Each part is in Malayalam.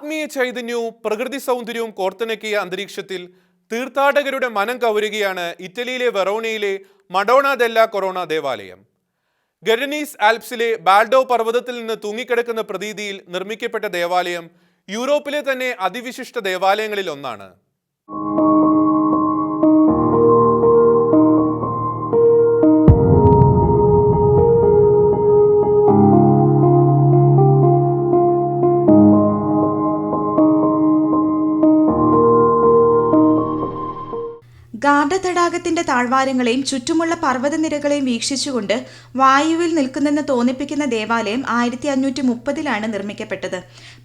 ആത്മീയ ചൈതന്യവും പ്രകൃതി സൗന്ദര്യവും കോർത്തിണക്കിയ അന്തരീക്ഷത്തിൽ തീർത്ഥാടകരുടെ മനം കവരുകയാണ് ഇറ്റലിയിലെ വെറോണയിലെ മഡോണ ദെല്ല കൊറോണ ദേവാലയം. ഗരണീസ് ആൽപ്സിലെ ബാൽഡോ പർവ്വതത്തിൽ നിന്ന് തൂങ്ങിക്കിടക്കുന്ന പ്രതീതിയിൽ നിർമ്മിക്കപ്പെട്ട ദേവാലയം യൂറോപ്പിലെ തന്നെ അതിവിശിഷ്ട ദേവാലയങ്ങളിൽ ഒന്നാണ്. ഗാർഡ തടാകത്തിന്റെ താഴ്വാരങ്ങളെയും ചുറ്റുമുള്ള പർവ്വതനിരകളെയും വീക്ഷിച്ചുകൊണ്ട് വായുവിൽ നിൽക്കുന്നെന്ന് തോന്നിപ്പിക്കുന്ന ദേവാലയം 1530 നിർമ്മിക്കപ്പെട്ടത്.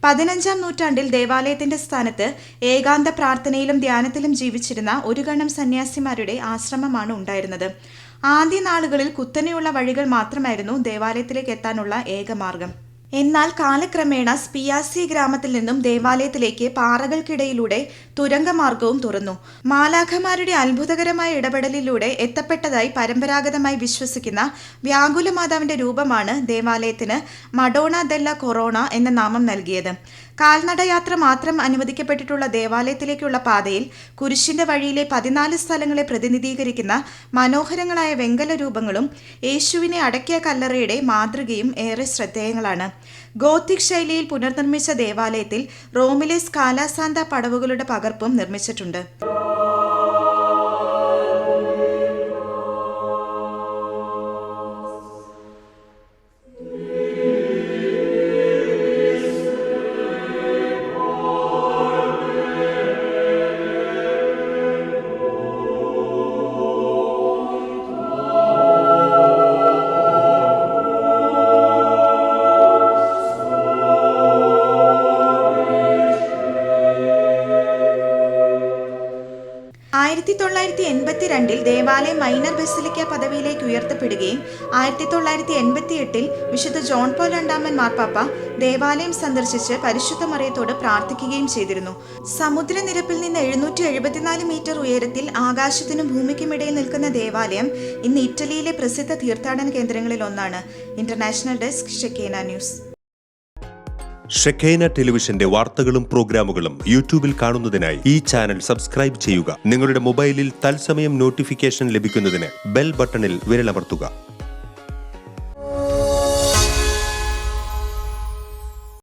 15-ാം നൂറ്റാണ്ടിൽ ദേവാലയത്തിന്റെ സ്ഥാനത്ത് ഏകാന്ത പ്രാർത്ഥനയിലും ധ്യാനത്തിലും ജീവിച്ചിരുന്ന ഒരു ഗണം സന്യാസിമാരുടെ ആശ്രമമാണ് ഉണ്ടായിരുന്നത്. ആദ്യ നാളുകളിൽ കുത്തനെയുള്ള വഴികൾ മാത്രമായിരുന്നു ദേവാലയത്തിലേക്ക് എത്താനുള്ള ഏക മാർഗം. എന്നാൽ കാലക്രമേണ സ്പിയാസി ഗ്രാമത്തിൽ നിന്നും ദേവാലയത്തിലേക്ക് പാറകൾക്കിടയിലൂടെ തുരങ്കമാർഗവും തുറന്നു. മാലാഖമാരുടെ അത്ഭുതകരമായ ഇടപെടലിലൂടെ എത്തപ്പെട്ടതായി പരമ്പരാഗതമായി വിശ്വസിക്കുന്ന വ്യാകുല മാതാവിന്റെ രൂപമാണ് ദേവാലയത്തിന് മഡോണ ദെല്ല കൊറോണ എന്ന നാമം നൽകിയത്. കാൽനടയാത്ര മാത്രം അനുവദിക്കപ്പെട്ടിട്ടുള്ള ദേവാലയത്തിലേക്കുള്ള പാതയിൽ കുരിശിന്റെ വഴിയിലെ 14 സ്ഥലങ്ങളെ പ്രതിനിധീകരിക്കുന്ന മനോഹരങ്ങളായ വെങ്കല രൂപങ്ങളും യേശുവിനെ അടക്കിയ കല്ലറയുടെ മാതൃകയും ഏറെ ശ്രദ്ധേയങ്ങളാണ്. ഗോത്തിക് ശൈലിയിൽ പുനർനിർമ്മിച്ച ദേവാലയത്തിൽ റോമിലെ സ്കാല സാന്ത പടവുകളുടെ പകർപ്പും നിർമ്മിച്ചിട്ടുണ്ട്. ദേവാലയം മൈനർ ബസിലിക്ക പദവിയിലേക്ക് ഉയർത്തപ്പെടുകയും 1988 വിശുദ്ധ ജോൺ പോൾ രണ്ടാമൻ മാർപ്പാപ്പ ദേവാലയം സന്ദർശിച്ച് പരിശുദ്ധ മറിയത്തോട് പ്രാർത്ഥിക്കുകയും ചെയ്തിരുന്നു. സമുദ്രനിരപ്പിൽ നിന്ന് 774 മീറ്റർ ഉയരത്തിൽ ആകാശത്തിനും ഭൂമിക്കും ഇടയിൽ നിൽക്കുന്ന ദേവാലയം ഇന്ന് ഇറ്റലിയിലെ പ്രസിദ്ധ തീർത്ഥാടന കേന്ദ്രങ്ങളിൽ ഒന്നാണ്. International desk, Shekinah news. Shekinah ടെലിവിഷന്റെ വാർത്തകളും പ്രോഗ്രാമുകളും യൂട്യൂബിൽ കാണുന്നതിനായി ഈ ചാനൽ സബ്സ്ക്രൈബ് ചെയ്യുക. നിങ്ങളുടെ മൊബൈലിൽ തത്സമയം നോട്ടിഫിക്കേഷൻ ലഭിക്കുന്നതിന് ബെൽ ബട്ടണിൽ വിരലമർത്തുക.